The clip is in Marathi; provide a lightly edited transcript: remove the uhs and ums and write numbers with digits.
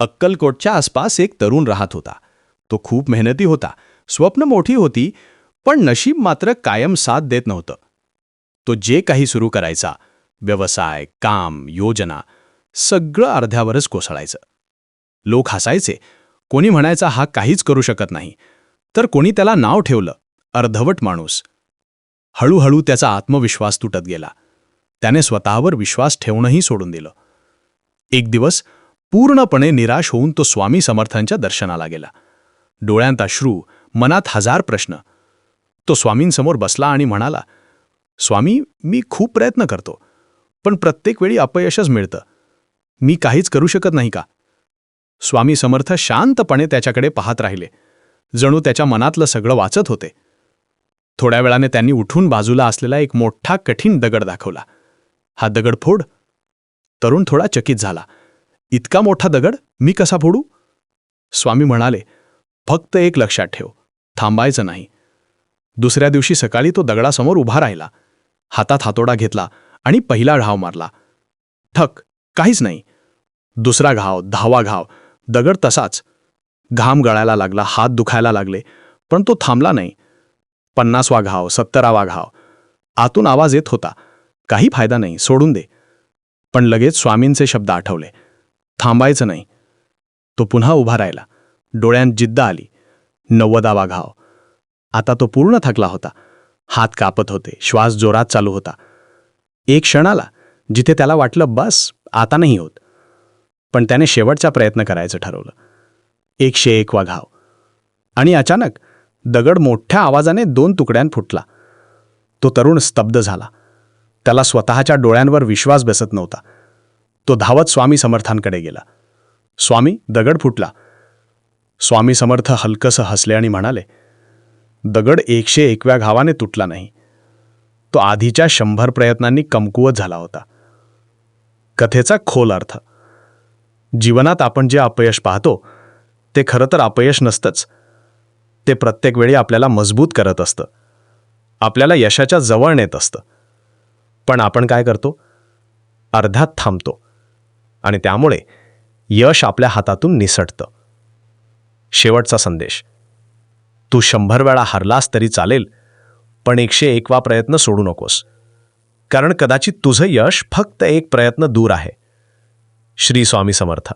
अक्कलकोटच्या आसपास एक तरुण राहत होता. तो खूप मेहनती होता, स्वप्न मोठी होती, पण नशीब मात्र कायम साथ देत नव्हतं. तो जे काही सुरू करायचा, व्यवसाय, काम, योजना, सगळं अर्ध्यावरच कोसळायचं. लोक हसायचे, कोणी म्हणायचा हा काहीच करू शकत नाही, तर कोणी त्याला नाव ठेवलं, अर्धवट माणूस. हळूहळू त्याचा आत्मविश्वास तुटत गेला. त्याने स्वतःवर विश्वास ठेवणंही सोडून दिलं. एक दिवस पूर्णपणे निराश होऊन तो स्वामी समर्थांच्या दर्शनाला गेला. डोळ्यांत अश्रू, मनात हजार प्रश्न. तो स्वामींसमोर बसला आणि म्हणाला, स्वामी, मी खूप प्रयत्न करतो, पण प्रत्येक वेळी अपयशच मिळतं. मी काहीच करू शकत नाही का? स्वामी समर्थ शांतपणे त्याच्याकडे पाहत राहिले, जणू त्याच्या मनातलं सगळं वाचत होते. थोड्या वेळाने त्यांनी उठून बाजूला असलेला एक मोठा कठीण दगड दाखवला. हा दगड फोड. तरुण थोडा चकित झाला. इतका मोठा दगड मी कसा फोडू? स्वामी म्हणाले, फक्त एक लक्षात ठेव, थांबायचं नाही. दुसऱ्या दिवशी सकाळी तो दगडासमोर उभा राहिला. हातात हातोडा घेतला आणि पहिला घाव मारला. ठक, काहीच नाही. दुसरा घाव, 10वा घाव, दगड तसाच. घाम गळायला लागला, हात दुखायला लागले, पण तो थांबला नाही. 50वा घाव, 70वा घाव. आतून आवाज येत होता, काही फायदा नाही, सोडून दे. पण लगेच स्वामींचे शब्द आठवले, थांबायचं नाही. तो पुन्हा उभा राहिला. डोळ्यांत जिद्द आली. 90वा घाव. आता तो पूर्ण थकला होता. हात कापत होते, श्वास जोरात चालू होता. एक क्षण आला जिथे त्याला वाटलं, बस आता नाही होत. पण त्याने शेवटचा प्रयत्न करायचं ठरवलं. 101वा घाव. आणि अचानक दगड मोठ्या आवाजाने 2 तुकड्यांत फुटला. तो तरुण स्तब्ध झाला. त्याला स्वतःच्या डोळ्यांवर विश्वास बसत नव्हता. तो धावत स्वामी समर्थांकडे गेला. स्वामी, दगड फुटला. स्वामी समर्थ हलकसं हसले आणि म्हणाले, दगड 101व्या घावाने तुटला नाही. तो आधीच्या 100 प्रयत्नांनी कमकुवत झाला होता. कथेचा खोल अर्थ. जीवनात आपण जे अपयश पाहतो ते खरं तर अपयश नसतंच. ते प्रत्येक वेळी आपल्याला मजबूत करत असतं, आपल्याला यशाच्या जवळ नेत असतं. पण आपण काय करतो? अर्ध्यात थांबतो आणि त्यामुळे यश आपल्या हातातून निसटतं. शेवटचा संदेश. तू 100 वेळा हरलास तरी चालेल, पण 101वा प्रयत्न सोडू नकोस. कारण कदाचित तुझं यश फक्त एक प्रयत्न दूर आहे. श्री स्वामी समर्थ.